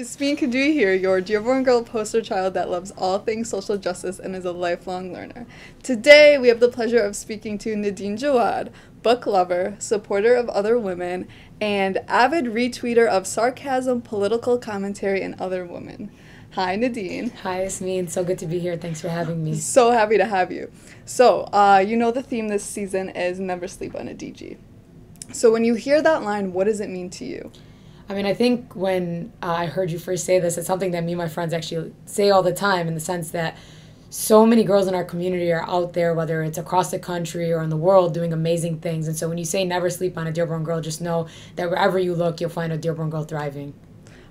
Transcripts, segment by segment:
Yasmeen Kadui here, your Dearborn girl poster child that loves all things social justice and is a lifelong learner. Today, we have the pleasure of speaking to Nadine Jawad, book lover, supporter of other women, and avid retweeter of sarcasm, political commentary, and other women. Hi, Nadine. Hi, Yasmeen. So good to be here. Thanks for having me. So happy to have you. So, you know the theme this season is never sleep on a DG. So when you hear that line, what does it mean to you? I mean, I think when I heard you first say this, it's something that me and my friends actually say all the time, in the sense that so many girls in our community are out there, whether it's across the country or in the world, doing amazing things. And so when you say never sleep on a Dearborn girl, just know that wherever you look, you'll find a Dearborn girl thriving.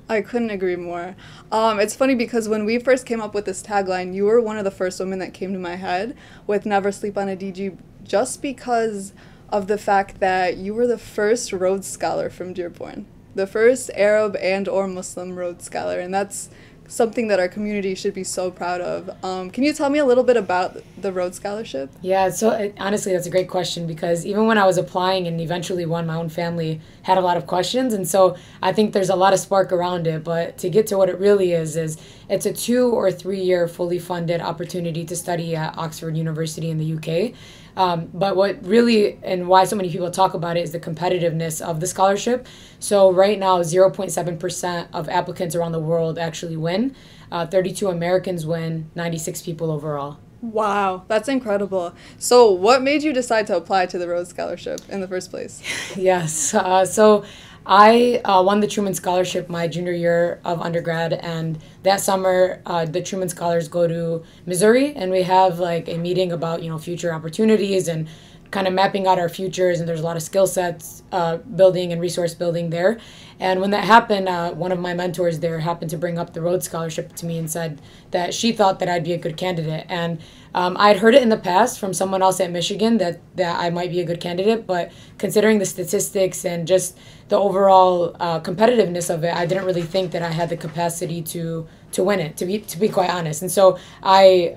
I couldn't agree more. It's funny because when we first came up with this tagline, you were one of the first women that came to my head with never sleep on a DG, just because of the fact that you were the first Rhodes Scholar from Dearborn. The first Arab and or Muslim Rhodes Scholar, and that's something that our community should be so proud of. Can you tell me a little bit about the Rhodes Scholarship? Yeah, so honestly, that's a great question, because even when I was applying and eventually won, my own family had a lot of questions. And so I think there's a lot of spark around it. But to get to what it really is it's a 2 or 3 year fully funded opportunity to study at Oxford University in the UK. But what really, and why so many people talk about it, is the competitiveness of the scholarship. So right now, 0.7% of applicants around the world actually win. 32 Americans win, 96 people overall. Wow, that's incredible. So what made you decide to apply to the Rhodes Scholarship in the first place? Yes. So I won the Truman Scholarship my junior year of undergrad, and that summer the Truman Scholars go to Missouri, and we have like a meeting about future opportunities and kind of mapping out our futures, and there's a lot of skill sets building and resource building there. And when that happened, one of my mentors there happened to bring up the Rhodes Scholarship to me and said that she thought that I'd be a good candidate. And I'd heard it in the past from someone else at Michigan that I might be a good candidate, but considering the statistics and just the overall competitiveness of it, I didn't really think that I had the capacity to win it, to be quite honest. And so I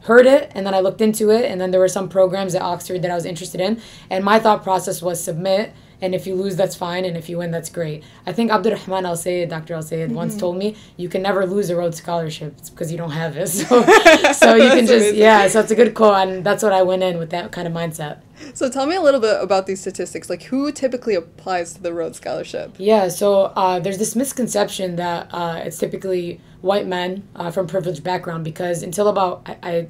heard it, and then I looked into it, and then there were some programs at Oxford that I was interested in, and my thought process was submit, and if you lose, that's fine, and if you win, that's great. I think Abdurrahman Al-Sayed, Dr. Al-Sayed, once told me, you can never lose a Rhodes Scholarship. It's because you don't have it. So you can just, so it's a good quote, and that's what I went in with, that kind of mindset. So tell me a little bit about these statistics. Like, who typically applies to the Rhodes Scholarship? Yeah, so there's this misconception that it's typically white men from privileged background, because until about, I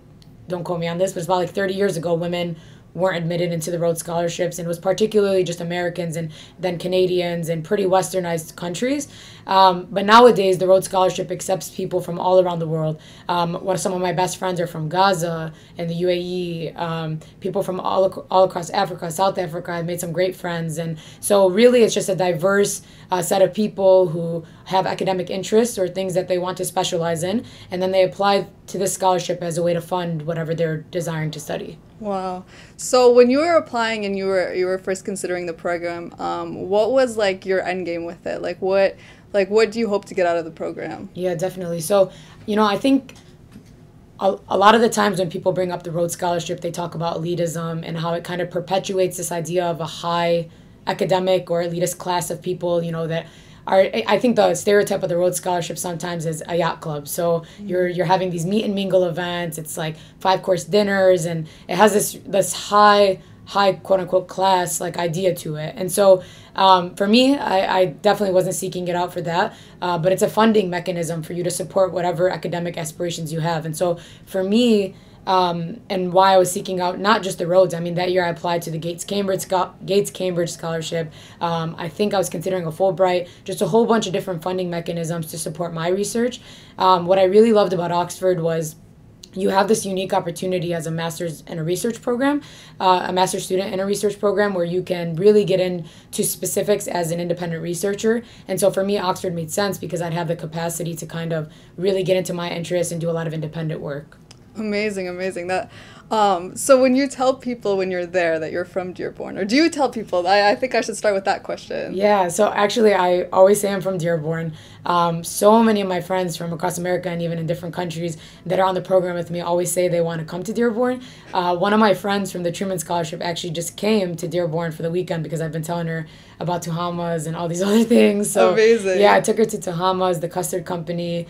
don't quote me on this, but it's about like 30 years ago, women weren't admitted into the Rhodes Scholarships, and it was particularly just Americans and then Canadians and pretty westernized countries. But nowadays, the Rhodes Scholarship accepts people from all around the world. Some of my best friends are from Gaza and the UAE, people from all across Africa, South Africa. I've made some great friends. And so really, it's just a diverse set of people who have academic interests or things that they want to specialize in, and then they apply to this scholarship as a way to fund whatever they're desiring to study. Wow. So when you were applying and you were first considering the program, what was like your end game with it? Like what do you hope to get out of the program? Yeah, definitely. So, I think a lot of the times when people bring up the Rhodes Scholarship, they talk about elitism and how it kind of perpetuates this idea of a high academic or elitist class of people, that are, I think the stereotype of the Rhodes Scholarship sometimes is a yacht club. So you're having these meet and mingle events. It's like 5-course dinners, and it has this high quote unquote class like idea to it. And so for me, I definitely wasn't seeking it out for that, but it's a funding mechanism for you to support whatever academic aspirations you have. And so for me, and why I was seeking out not just the Rhodes. I mean, that year I applied to the Gates Cambridge Scholarship. I think I was considering a Fulbright, just a whole bunch of different funding mechanisms to support my research. What I really loved about Oxford was you have this unique opportunity as a master's in a research program, a master's student in a research program, where you can really get into specifics as an independent researcher. And so for me, Oxford made sense because I'd have the capacity to kind of really get into my interests and do a lot of independent work. Amazing. That So when you tell people when you're there that you're from Dearborn, or do you tell people? I think I should start with that question. Yeah, so actually, I always say I'm from Dearborn. So many of my friends from across America and even in different countries that are on the program with me always say they want to come to Dearborn. One of my friends from the Truman Scholarship actually just came to Dearborn for the weekend because I've been telling her about Tuhamas and all these other things. So, amazing. Yeah, I took her to Tuhamas, the custard company,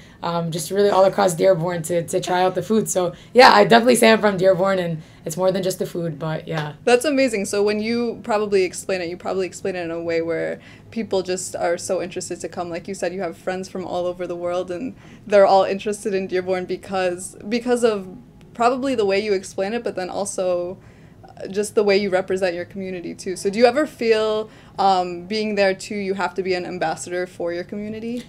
just really all across Dearborn to try out the food. So, yeah, I definitely say I'm from Dearborn, and it's more than just the food, but yeah. That's amazing. So when you probably explain it, you probably explain it in a way where people just are so interested to come. Like you said, you have friends from all over the world, and they're all interested in Dearborn because of probably the way you explain it, but then also just the way you represent your community too. So do you ever feel being there too, you have to be an ambassador for your community?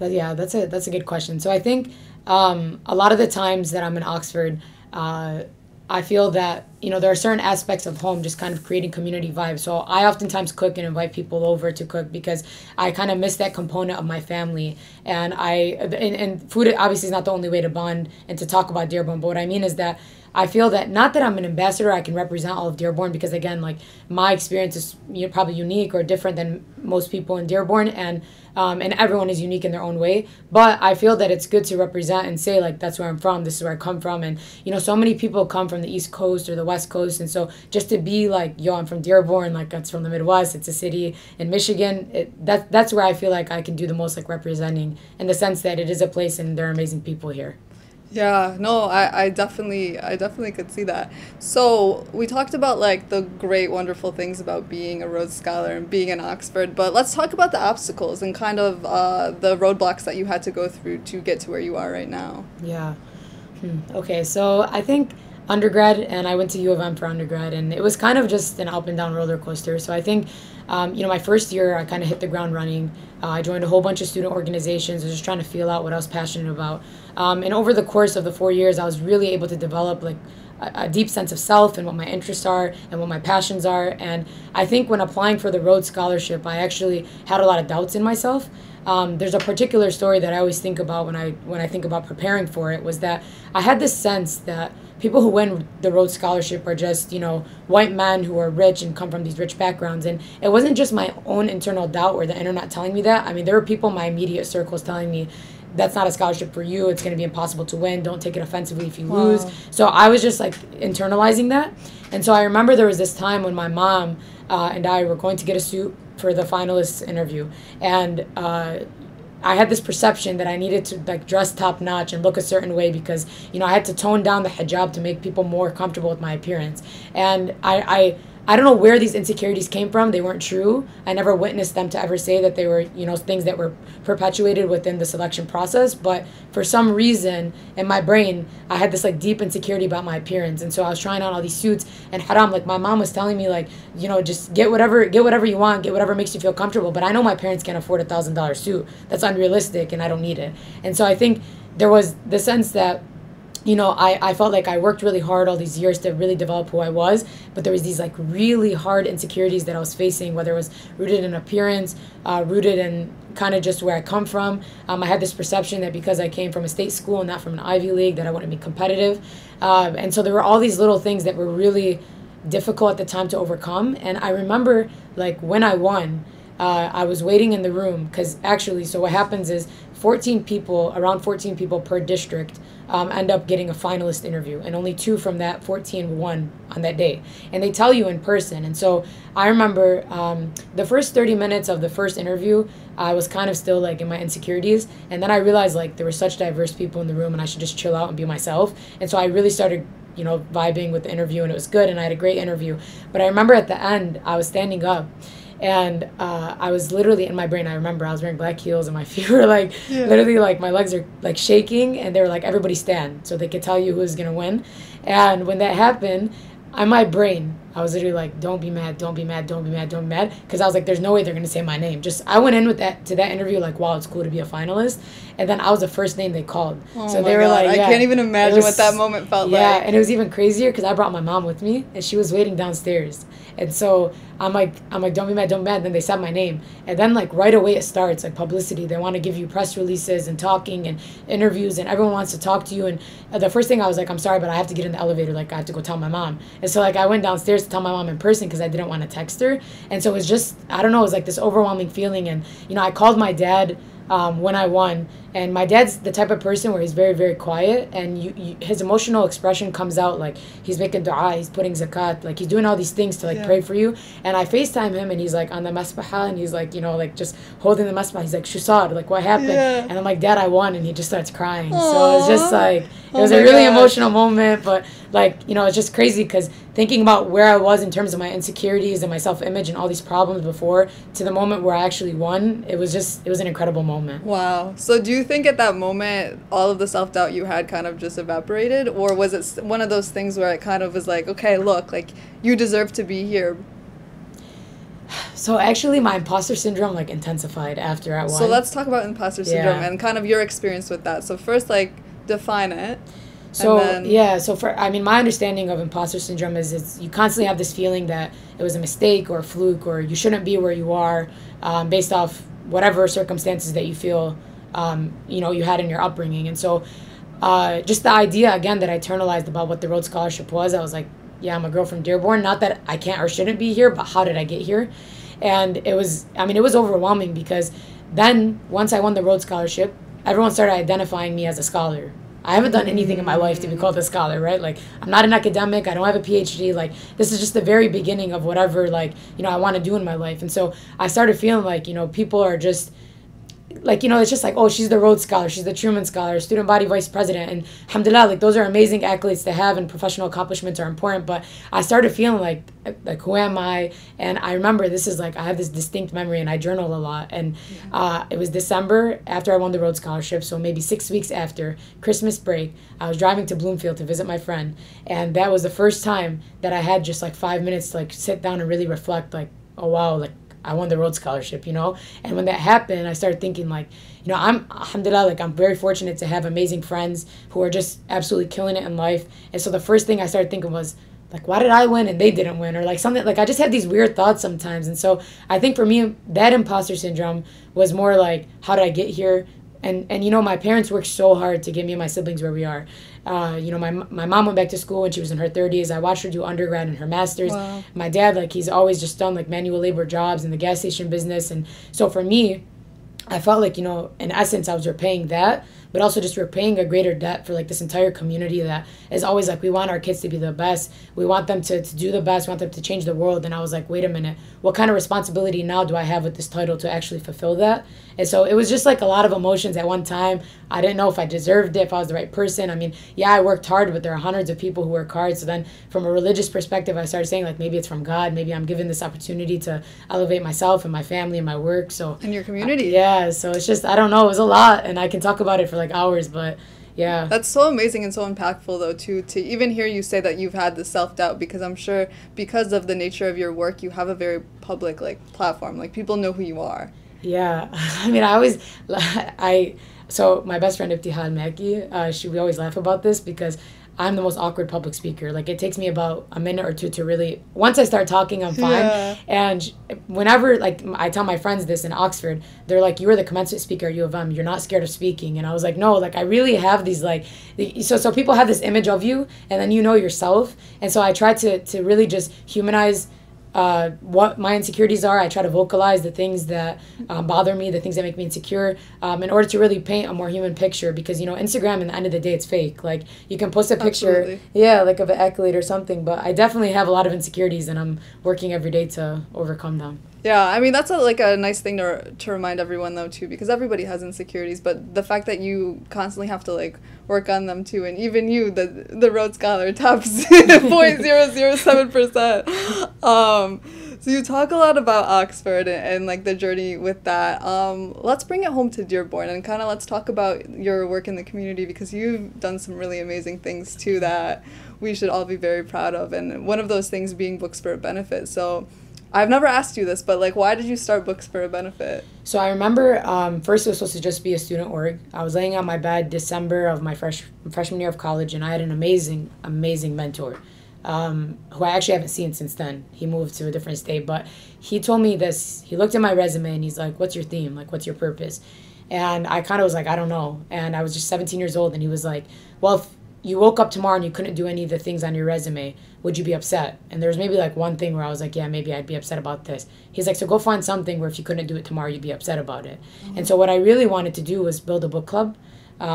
Yeah, that's a good question. So I think a lot of the times that I'm in Oxford, I feel that, there are certain aspects of home just kind of creating community vibes. So I oftentimes cook and invite people over to cook because I kind of miss that component of my family. And food obviously is not the only way to bond and to talk about Dearborn. But what I mean is that I feel that not that I'm an ambassador, I can represent all of Dearborn because, again, like my experience is probably unique or different than most people in Dearborn, and everyone is unique in their own way. But I feel that it's good to represent and say, like, that's where I'm from, this is where I come from. And, so many people come from the East Coast or the West Coast. And so just to be like, yo, I'm from Dearborn, like that's from the Midwest, it's a city in Michigan. That's where I feel like I can do the most, like representing in the sense that it is a place and there are amazing people here. Yeah, no, I definitely could see that. So we talked about like the great, wonderful things about being a Rhodes Scholar and being in Oxford, but let's talk about the obstacles and kind of the roadblocks that you had to go through to get to where you are right now. Yeah. Okay, so I think undergrad, and I went to U of M for undergrad, and it was kind of just an up and down roller coaster. So I think, my first year I kind of hit the ground running. I joined a whole bunch of student organizations. I was just trying to feel out what I was passionate about. And over the course of the 4 years, I was really able to develop like a deep sense of self and what my interests are and what my passions are. And I think when applying for the Rhodes Scholarship, I actually had a lot of doubts in myself. There's a particular story that I always think about when I think about preparing for it, was that I had this sense that people who win the Rhodes Scholarship are just, white men who are rich and come from these rich backgrounds. And it wasn't just my own internal doubt or the internet telling me that. I mean, there were people in my immediate circles telling me, that's not a scholarship for you. It's going to be impossible to win. Don't take it offensively if you lose. So I was just like internalizing that. And so I remember there was this time when my mom and I were going to get a suit for the finalists interview. And I had this perception that I needed to like dress top notch and look a certain way because, I had to tone down the hijab to make people more comfortable with my appearance. And I don't know where these insecurities came from. They weren't true. I never witnessed them to ever say that they were, things that were perpetuated within the selection process. But for some reason in my brain, I had this like deep insecurity about my appearance. And so I was trying on all these suits, and haram, like my mom was telling me like, just get whatever you want, get whatever makes you feel comfortable. But I know my parents can't afford $1,000 suit. That's unrealistic and I don't need it. And so I think there was the sense that, I felt like I worked really hard all these years to really develop who I was, but there was these like really hard insecurities that I was facing, whether it was rooted in appearance, rooted in kind of just where I come from. I had this perception that because I came from a state school and not from an Ivy League, that I wouldn't be competitive. And so there were all these little things that were really difficult at the time to overcome. And I remember like when I won, I was waiting in the room because actually, so what happens is around 14 people per district end up getting a finalist interview, and only 2 from that 14 won on that day. And they tell you in person. And so I remember the first 30 minutes of the first interview, I was kind of still like in my insecurities. And then I realized like there were such diverse people in the room and I should just chill out and be myself. And so I really started vibing with the interview, and it was good, and I had a great interview. But I remember at the end, I was standing up, and I was literally in my brain, I remember I was wearing black heels and my feet were like, literally like my legs are like shaking, and they were like, everybody stand, so they could tell you who was going to win. And when that happened, in my brain, I was literally like, don't be mad, don't be mad, don't be mad, don't be mad. Because I was like, there's no way they're going to say my name. I went in with that to that interview like, wow, it's cool to be a finalist. And then I was the first name they called. Oh so my they were God. like, yeah. I can't even imagine what that moment felt like. Yeah, and it was even crazier because I brought my mom with me, and she was waiting downstairs. And so I'm like, don't be mad, don't be mad. Then they said my name. And then like right away it starts, like publicity. They want to give you press releases and talking and interviews, and everyone wants to talk to you. And the first thing I was like, I'm sorry, but I have to get in the elevator. Like I have to go tell my mom. And so like I went downstairs to tell my mom in person because I didn't want to text her. And so it was just, I don't know, it was like this overwhelming feeling. And, you know, I called my dad when I won. And my dad's the type of person where he's very, very quiet, and his emotional expression comes out like he's making dua, he's putting zakat, like he's doing all these things to like pray for you. And I FaceTime him, and he's like on the masbaha, and he's like, you know, like just holding the masbaha. He's like, Shusad, like what happened? And I'm like, Dad, I won, and he just starts crying. Aww. So it's just like, it was a really emotional moment, but like, you know, it's just crazy because thinking about where I was in terms of my insecurities and my self-image and all these problems before to the moment where I actually won, it was an incredible moment. Wow. So do you think at that moment all of the self-doubt you had kind of just evaporated, or was it one of those things where it kind of was like, okay, look, like you deserve to be here? So actually my imposter syndrome like intensified after I won. So let's talk about imposter syndrome and kind of your experience with that. So first, like, define it. So my understanding of imposter syndrome is you constantly have this feeling that it was a mistake or a fluke or you shouldn't be where you are based off whatever circumstances that you feel you know, you had in your upbringing. And so just the idea again that I internalized about what the Rhodes Scholarship was, I was like, yeah, I'm a girl from Dearborn, not that I can't or shouldn't be here, but how did I get here? And it was overwhelming because then once I won the Rhodes Scholarship, everyone started identifying me as a scholar. I haven't done anything in my life to be called a scholar, right? Like, I'm not an academic. I don't have a PhD. Like, this is just the very beginning of whatever, like, you know, I want to do in my life. And so I started feeling like, you know, people are just, like, you know, it's just like, oh, she's the Rhodes Scholar, she's the Truman Scholar, student body vice president. And alhamdulillah, like, those are amazing accolades to have, and professional accomplishments are important. But I started feeling like who am I? And I remember this is like, I have this distinct memory, and I journal a lot. And it was December after I won the Rhodes Scholarship, so maybe 6 weeks after Christmas break, I was driving to Bloomfield to visit my friend. And that was the first time that I had just like 5 minutes to like sit down and really reflect, like, oh wow, like, I won the Rhodes Scholarship, you know? And when that happened, I started thinking, like, you know, alhamdulillah, like, I'm very fortunate to have amazing friends who are just absolutely killing it in life. And so the first thing I started thinking was, like, why did I win and they didn't win? Or like something, like, I just had these weird thoughts sometimes. And so I think for me, that imposter syndrome was more like, how did I get here? And you know, my parents worked so hard to get me and my siblings where we are. You know, my mom went back to school when she was in her 30s. I watched her do undergrad and her master's. Wow. My dad, like, he's always just done like manual labor jobs in the gas station business. And so for me, I felt like, you know, in essence, I was repaying that, but also just repaying a greater debt for like this entire community that is always like, we want our kids to be the best. We want them to do the best. We want them to change the world. And I was like, wait a minute, what kind of responsibility now do I have with this title to actually fulfill that? And so it was just like a lot of emotions at one time. I didn't know if I deserved it, if I was the right person. I mean, yeah, I worked hard, but there are hundreds of people who work hard. So then from a religious perspective, I started saying, like, maybe it's from God. Maybe I'm given this opportunity to elevate myself and my family and my work. So and your community. Yeah, so it's just, I don't know, it was a lot. And I can talk about it for like hours, but yeah. That's so amazing and so impactful, though, too, to even hear you say that you've had the self-doubt, because I'm sure because of the nature of your work, you have a very public, like, platform. Like, people know who you are. Yeah. I mean, so my best friend, Ibtihal Maki, we always laugh about this because I'm the most awkward public speaker. Like, it takes me about a minute or two to really, once I start talking, I'm fine. Yeah. And whenever, like, I tell my friends this in Oxford, they're like, you were the commencement speaker at U of M. You're not scared of speaking. And I was like, no, like, I really have these, like, so people have this image of you, and then you know yourself. And so I try to really just humanize what my insecurities are. I try to vocalize the things that bother me, the things that make me insecure, in order to really paint a more human picture. Because, you know, Instagram, in the end of the day, it's fake. Like, you can post a picture, absolutely, yeah, like of an accolade or something, but I definitely have a lot of insecurities, and I'm working every day to overcome them. Yeah, I mean, that's a nice thing to remind everyone, though, too, because everybody has insecurities, but the fact that you constantly have to, like, work on them, too, and even you, the Rhodes Scholar, tops 0.007%. So you talk a lot about Oxford and like, the journey with that. Let's bring it home to Dearborn, and kind of let's talk about your work in the community, because you've done some really amazing things, too, that we should all be very proud of. And one of those things being Books for a Benefit. So I've never asked you this, but like, why did you start Books for a Benefit? So I remember first it was supposed to just be a student org. I was laying on my bed December of my freshman year of college, and I had an amazing mentor who I actually haven't seen since then. He moved to a different state, but he told me this. He looked at my resume and he's like, "What's your theme? Like, what's your purpose?" And I kind of was like, "I don't know." And I was just 17 years old, and he was like, "Well, if you woke up tomorrow and you couldn't do any of the things on your resume, would you be upset?" And there was maybe like one thing where I was like, yeah, maybe I'd be upset about this. He's like, so go find something where if you couldn't do it tomorrow, you'd be upset about it. And so what I really wanted to do was build a book club.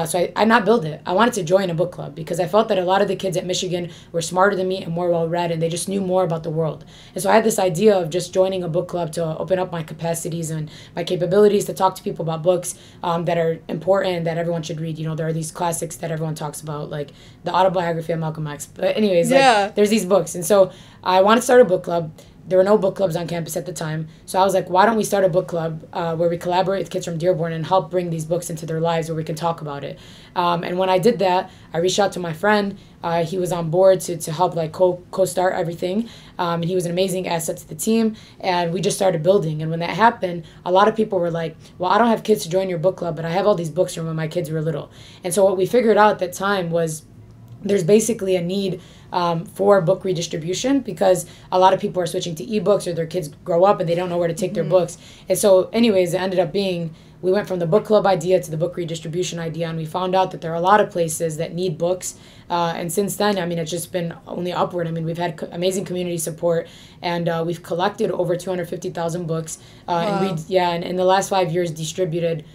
So I not build it. I wanted to join a book club because I felt that a lot of the kids at Michigan were smarter than me and more well-read, and they just knew more about the world. And so I had this idea of just joining a book club to open up my capacities and my capabilities to talk to people about books that are important, that everyone should read. You know, there are these classics that everyone talks about, like the autobiography of Malcolm X. But anyways, like, there's these books. And so I wanted to start a book club. There were no book clubs on campus at the time. So I was like, why don't we start a book club where we collaborate with kids from Dearborn and help bring these books into their lives where we can talk about it. And when I did that, I reached out to my friend. He was on board to help like co-start everything. And he was an amazing asset to the team. And we just started building. And when that happened, a lot of people were like, well, I don't have kids to join your book club, but I have all these books from when my kids were little. And so what we figured out at that time was there's basically a need for book redistribution because a lot of people are switching to ebooks or their kids grow up and they don't know where to take their books. And so anyways, it ended up being, we went from the book club idea to the book redistribution idea, and we found out that there are a lot of places that need books. And since then, I mean, it's just been only upward. I mean, we've had amazing community support, and we've collected over 250,000 books. And in the last 5 years distributed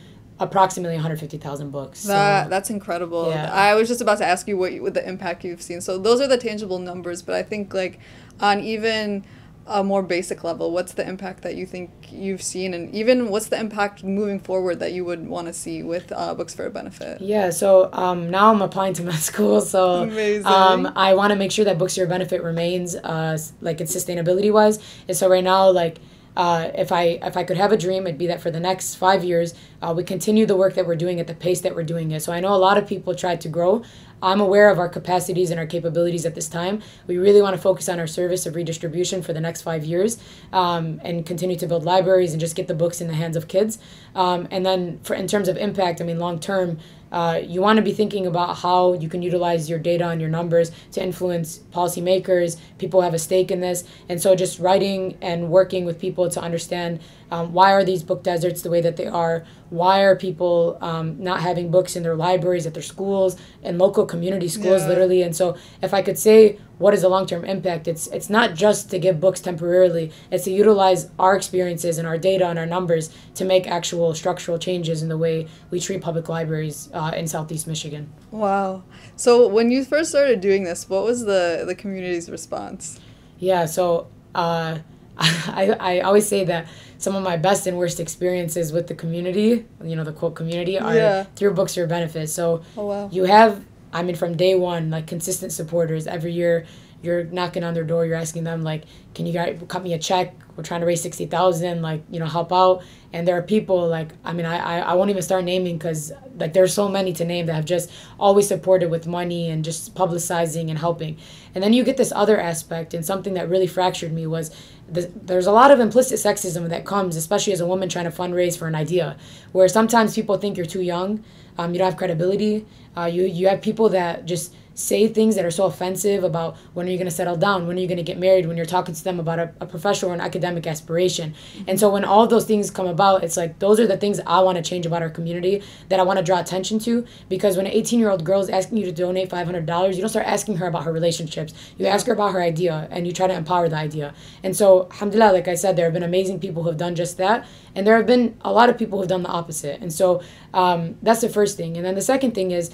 approximately 150,000 books. That's incredible. Yeah. I was just about to ask you what the impact you've seen. So those are the tangible numbers, but I think like on even a more basic level, what's the impact that you think you've seen, and even what's the impact moving forward that you would want to see with Books for a Benefit? Yeah, so now I'm applying to med school, so amazing. I want to make sure that Books for a Benefit remains like it's sustainability wise. And so right now, like if I could have a dream, it'd be that for the next 5 years, we continue the work that we're doing at the pace that we're doing it. So I know a lot of people tried to grow. I'm aware of our capacities and our capabilities at this time. We really want to focus on our service of redistribution for the next 5 years and continue to build libraries and just get the books in the hands of kids. And then in terms of impact, I mean, long term, you want to be thinking about how you can utilize your data and your numbers to influence policymakers, people who have a stake in this. And so just writing and working with people to understand why are these book deserts the way that they are? Why are people not having books in their libraries, at their schools, and local community schools, literally? And so if I could say what is the long-term impact, it's not just to give books temporarily. It's to utilize our experiences and our data and our numbers to make actual structural changes in the way we treat public libraries in Southeast Michigan. Wow. So when you first started doing this, what was the community's response? Yeah, so I always say that some of my best and worst experiences with the community, you know, the quote community, are through Books for a Benefit. So you have, I mean, from day one, like consistent supporters. Every year you're knocking on their door, you're asking them, like, can you guys cut me a check? We're trying to raise $60,000, like, you know, help out. And there are people, like, I mean, I won't even start naming because, like, there's so many to name that have just always supported with money and just publicizing and helping. And then you get this other aspect, and something that really fractured me was there's a lot of implicit sexism that comes, especially as a woman trying to fundraise for an idea, where sometimes people think you're too young, you don't have credibility, you have people that just say things that are so offensive about when are you going to settle down, when are you going to get married, when you're talking to them about a professional or an academic aspiration. And so when all of those things come about, it's like those are the things I want to change about our community, that I want to draw attention to. Because when an 18-year-old girl is asking you to donate $500, you don't start asking her about her relationships. You ask her about her idea, and you try to empower the idea. And so, alhamdulillah, like I said, there have been amazing people who have done just that, and there have been a lot of people who have done the opposite. And so that's the first thing. And then the second thing is,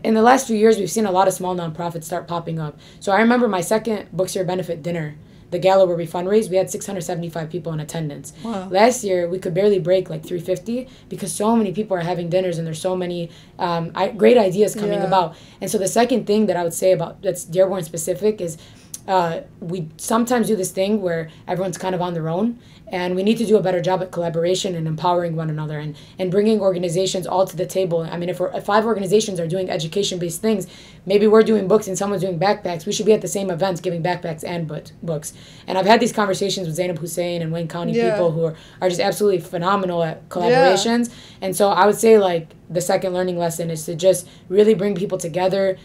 in the last few years, we've seen a lot of small nonprofits start popping up. So I remember my second Books for a Benefit dinner, the gala where we fundraised, we had 675 people in attendance. Wow. Last year, we could barely break like 350 because so many people are having dinners and there's so many great ideas coming about. And so the second thing that I would say about that's Dearborn specific is we sometimes do this thing where everyone's kind of on their own, and we need to do a better job at collaboration and empowering one another, and bringing organizations all to the table. I mean, if 5 organizations are doing education-based things, maybe we're doing books and someone's doing backpacks. We should be at the same events giving backpacks and books. And I've had these conversations with Zainab Hussein and Wayne County people who are just absolutely phenomenal at collaborations. And so I would say, like, the second learning lesson is to just really bring people together.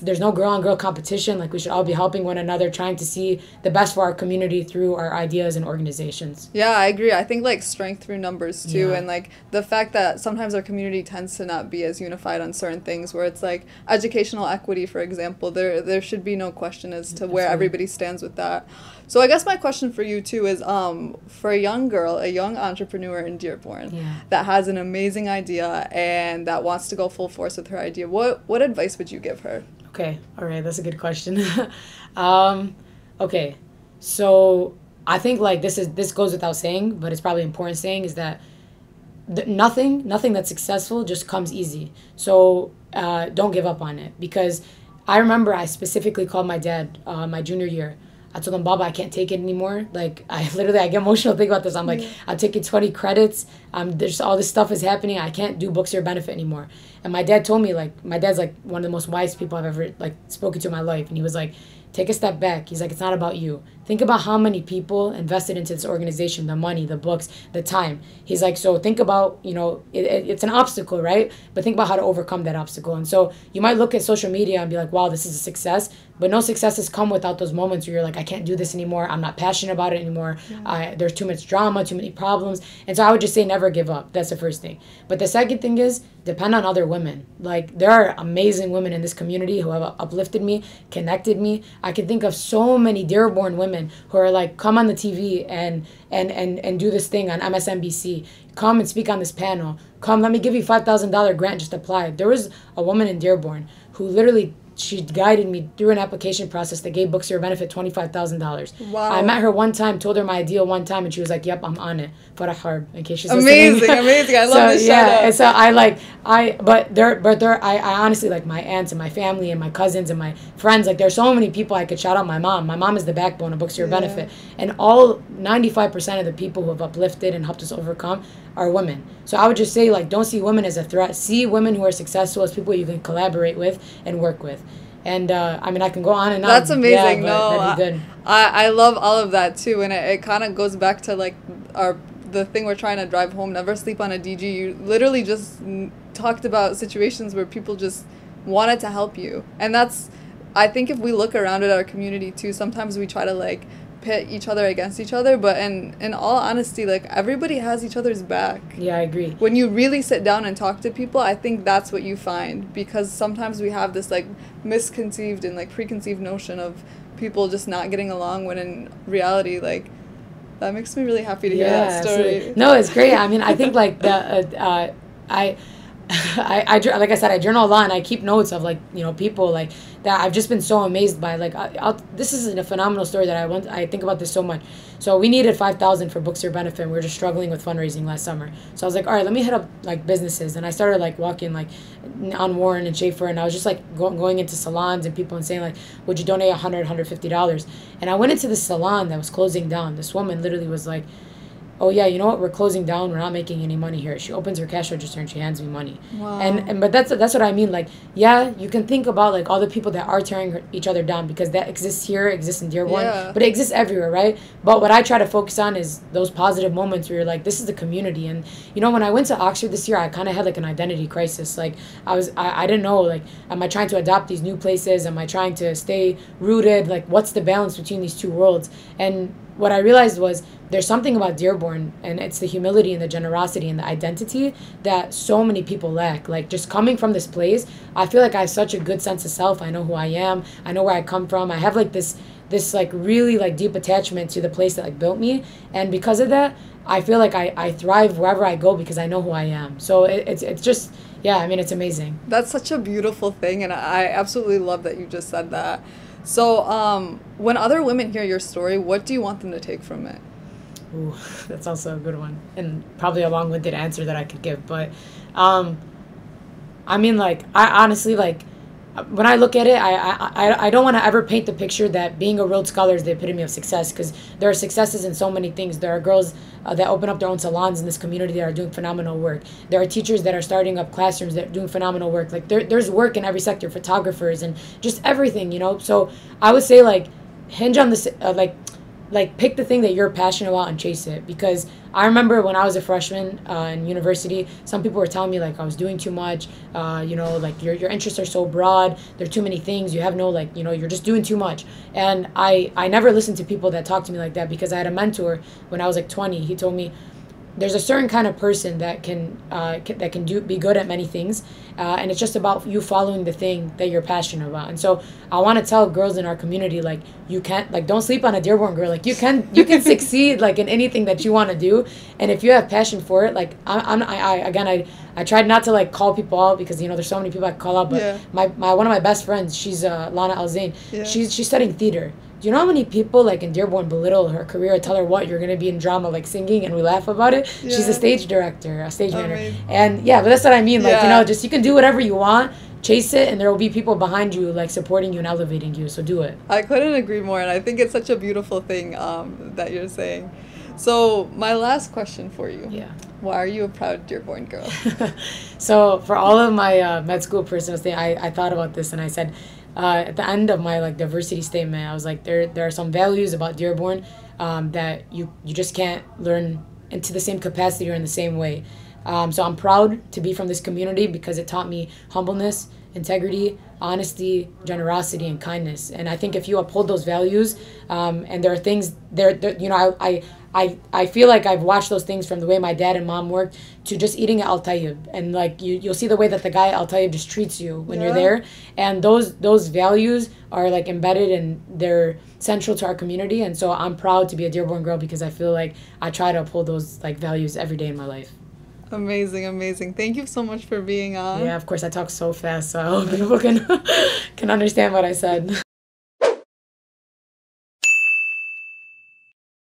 There's no girl on girl competition. Like, we should all be helping one another, trying to see the best for our community through our ideas and organizations. Yeah, I agree. I think, like, strength through numbers too, and like the fact that sometimes our community tends to not be as unified on certain things, where it's like educational equity, for example, there should be no question as to where everybody stands with that. So I guess my question for you too is, for a young girl, a young entrepreneur in Dearborn that has an amazing idea and that wants to go full force with her idea, what advice would you give her? Okay, all right, that's a good question. Okay, so I think, like, this goes without saying, but it's probably important saying, is that nothing that's successful just comes easy. So don't give up on it, because I remember I specifically called my dad my junior year. I told him, Baba, I can't take it anymore. Like, I get emotional thinking about this. I'm like, I'm taking 20 credits. There's all this stuff is happening. I can't do books or benefit anymore. And my dad told me, like, my dad's like one of the most wise people I've ever, like, spoken to in my life. And he was like, take a step back. He's like, it's not about you. Think about how many people invested into this organization, the money, the books, the time. He's like, so think about, you know, it's an obstacle, right? But think about how to overcome that obstacle. And so you might look at social media and be like, wow, this is a success. But no successes come without those moments where you're like, I can't do this anymore. I'm not passionate about it anymore. There's too much drama, too many problems. And so I would just say never give up. That's the first thing. But the second thing is depend on other women. Like, there are amazing women in this community who have uplifted me, connected me. I can think of so many Dearborn women who are like, come on the TV and do this thing on MSNBC. Come and speak on this panel. Come, let me give you $5,000 grant, just apply. There was a woman in Dearborn who literally, she guided me through an application process that gave Books to Your Benefit $25,000. Wow. I met her one time, told her my idea one time, and she was like, yep, I'm on it. For Harb, in case she's amazing, listening. amazing. I love this shout out. And so I honestly, like, my aunts and my family and my cousins and my friends, like, there's so many people I could shout out. My mom. My mom is the backbone of Books to Your Benefit. And all 95% of the people who have uplifted and helped us overcome are women. So I would just say, like, don't see women as a threat. See women who are successful as people you can collaborate with and work with. And I mean, I can go on and on. That's amazing. I love all of that too, and it kind of goes back to, like, the thing we're trying to drive home. Never sleep on a DG. You literally just talked about situations where people just wanted to help you, and that's, I think, if we look around at our community too, sometimes we try to, like, pit each other against each other, but in all honesty, like, everybody has each other's back. Yeah, I agree. When you really sit down and talk to people, I think that's what you find, because sometimes we have this, like, misconceived and, like, preconceived notion of people just not getting along, when in reality, like, that makes me really happy to hear that story. Absolutely. No, it's great. I mean, I think, like, I like I said, I journal a lot, and I keep notes of, like, you know, people, like, that I've just been so amazed by. Like, this is a phenomenal story that I think about this so much. So we needed $5,000 for Books to Your Benefit, and we were just struggling with fundraising last summer. So I was like, all right, let me hit up, like, businesses, and I started, like, walking, like, on Warren and Schaefer, and I was just, like, going into salons and people and saying, like, would you donate $150? And I went into this salon that was closing down. This woman literally was like, oh yeah, you know what, we're closing down, we're not making any money here. She opens her cash register and she hands me money. Wow. But that's what I mean. Like, yeah, you can think about, like, all the people that are tearing each other down, because that exists here, exists in Dearborn, but it exists everywhere, right? But what I try to focus on is those positive moments where you're like, this is the community. And, you know, when I went to Oxford this year, I kind of had, like, an identity crisis. Like, I didn't know, like, am I trying to adopt these new places? Am I trying to stay rooted? Like, what's the balance between these two worlds? And what I realized was there's something about Dearborn, and it's the humility and the generosity and the identity that so many people lack. Like, just coming from this place, I feel like I have such a good sense of self. I know who I am. I know where I come from. I have, like, this like, really, like, deep attachment to the place that, like, built me. And because of that, I feel like I thrive wherever I go because I know who I am. So it's just, yeah, I mean, it's amazing. That's such a beautiful thing, and I absolutely love that you just said that. So when other women hear your story, what do you want them to take from it? Ooh, that's also a good one, and probably a long-winded answer that I could give. But I mean, like, I honestly, like, when I look at it, I don't want to ever paint the picture that being a Rhodes Scholar is the epitome of success, because there are successes in so many things. There are girls that open up their own salons in this community that are doing phenomenal work. There are teachers that are starting up classrooms that are doing phenomenal work. Like there's work in every sector, photographers and just everything, you know. So I would say like hinge on this, like pick the thing that you're passionate about and chase it. Because I remember when I was a freshman in university, some people were telling me like I was doing too much, you know, like your interests are so broad, there are too many things, you have no, like, you know, you're just doing too much. And I never listened to people that talked to me like that, because I had a mentor when I was like 20. He told me there's a certain kind of person that can be good at many things, and it's just about you following the thing that you're passionate about. And so I want to tell girls in our community, like, you can't, like, don't sleep on a Dearborn girl. Like, you can succeed like in anything that you want to do, and if you have passion for it. Like I tried not to like call people out, because, you know, there's so many people I call out, but Yeah. my one of my best friends, she's Lana Alzain. Yeah. She's studying theater. Do you know how many people like in Dearborn belittle her career, tell her what you're gonna be in drama, like singing, and we laugh about it? Yeah. She's a stage director, a stage manager, Amazing. and yeah, but that's what I mean. Like, you Yeah. know, just you can do whatever you want, chase it, and there will be people behind you like supporting you and elevating you. So do it. I couldn't agree more, and I think it's such a beautiful thing that you're saying. So my last question for you. Yeah. Why are you a proud Dearborn girl? So for all of my med school personal thing, I thought about this, and I said, at the end of my like diversity statement, I was like, there are some values about Dearborn that you just can't learn into the same capacity or in the same way. So I'm proud to be from this community, because it taught me humbleness, integrity, honesty, generosity, and kindness. And I think if you uphold those values, and there are things there, you know, I feel like I've watched those things from the way my dad and mom worked to just eating at Al Tayyib, and like you'll see the way that the guy at Al Tayyib just treats you when you're there, and those values are like embedded and they're central to our community. And so I'm proud to be a Dearborn girl, because I feel like I try to uphold those like values every day in my life. Amazing, amazing. Thank you so much for being on. Yeah, of course I talk so fast, so I hope people can understand what I said.